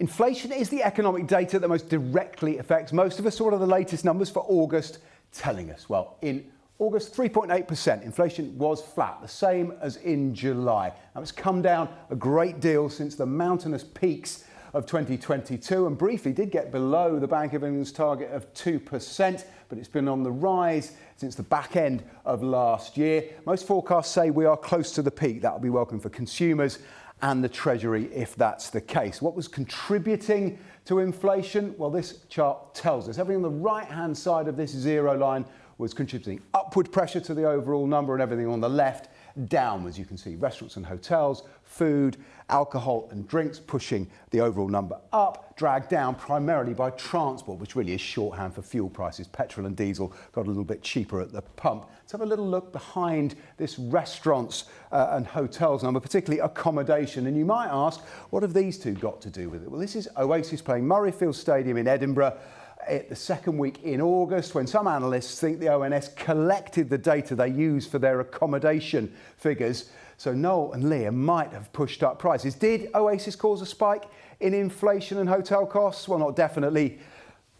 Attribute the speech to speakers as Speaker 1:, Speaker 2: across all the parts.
Speaker 1: Inflation is the economic data that most directly affects most of us. So what are the latest numbers for August telling us? Well, in August, 3.8%. Inflation was flat, the same as in July. Now, it's come down a great deal since the mountainous peaks of 2022 and briefly did get below the Bank of England's target of 2%, but it's been on the rise since the back end of last year. Most forecasts say we are close to the peak. That will be welcome for consumers and the Treasury if that's the case. What was contributing to inflation? Well, this chart tells us. Everything on the right-hand side of this zero line was contributing upward pressure to the overall number, and everything on the left downwards. You can see restaurants and hotels, food, alcohol and drinks pushing the overall number up, dragged down primarily by transport, which really is shorthand for fuel prices. Petrol and diesel got a little bit cheaper at the pump. Let's have a little look behind this restaurants and hotels number, particularly accommodation. And you might ask, what have these two got to do with it? Well, this is Oasis playing Murrayfield Stadium in Edinburgh at the second week in August, when some analysts think the ONS collected the data they use for their accommodation figures. So Noel and Leah might have pushed up prices. Did Oasis cause a spike in inflation and hotel costs? Well, not definitely,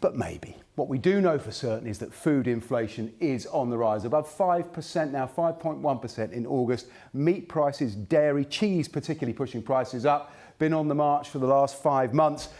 Speaker 1: but maybe. What we do know for certain is that food inflation is on the rise, above 5% now, 5.1% in August. Meat prices, dairy, cheese particularly pushing prices up, been on the march for the last 5 months.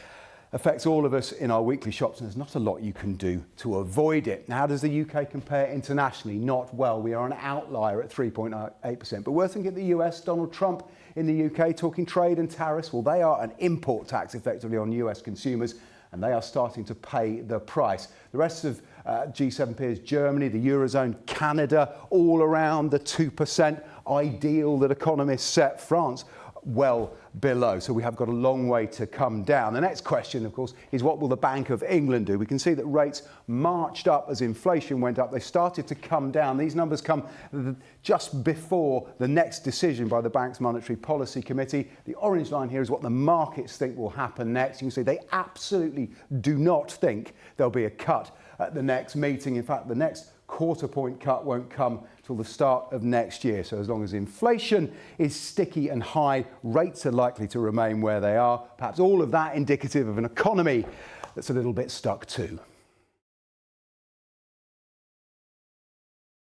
Speaker 1: Affects all of us in our weekly shops, and there's not a lot you can do to avoid it. Now, how does the UK compare internationally? Not well. We are an outlier at 3.8%. But worth thinking, the US, Donald Trump in the UK talking trade and tariffs. Well, they are an import tax effectively on US consumers, and they are starting to pay the price. The rest of G7 peers, Germany, the Eurozone, Canada, all around the 2% ideal that economists set. France, well below. So we have got a long way to come down. The next question, of course, is what will the Bank of England do? We can see that rates marched up as inflation went up. They started to come down. These numbers come just before the next decision by the bank's Monetary Policy Committee. The orange line here is what the markets think will happen next. You can see they absolutely do not think there'll be a cut at the next meeting. In fact, the next quarter point cut won't come till the start of next year. So as long as inflation is sticky and high, rates are likely to remain where they are. Perhaps all of that indicative of an economy that's a little bit stuck too.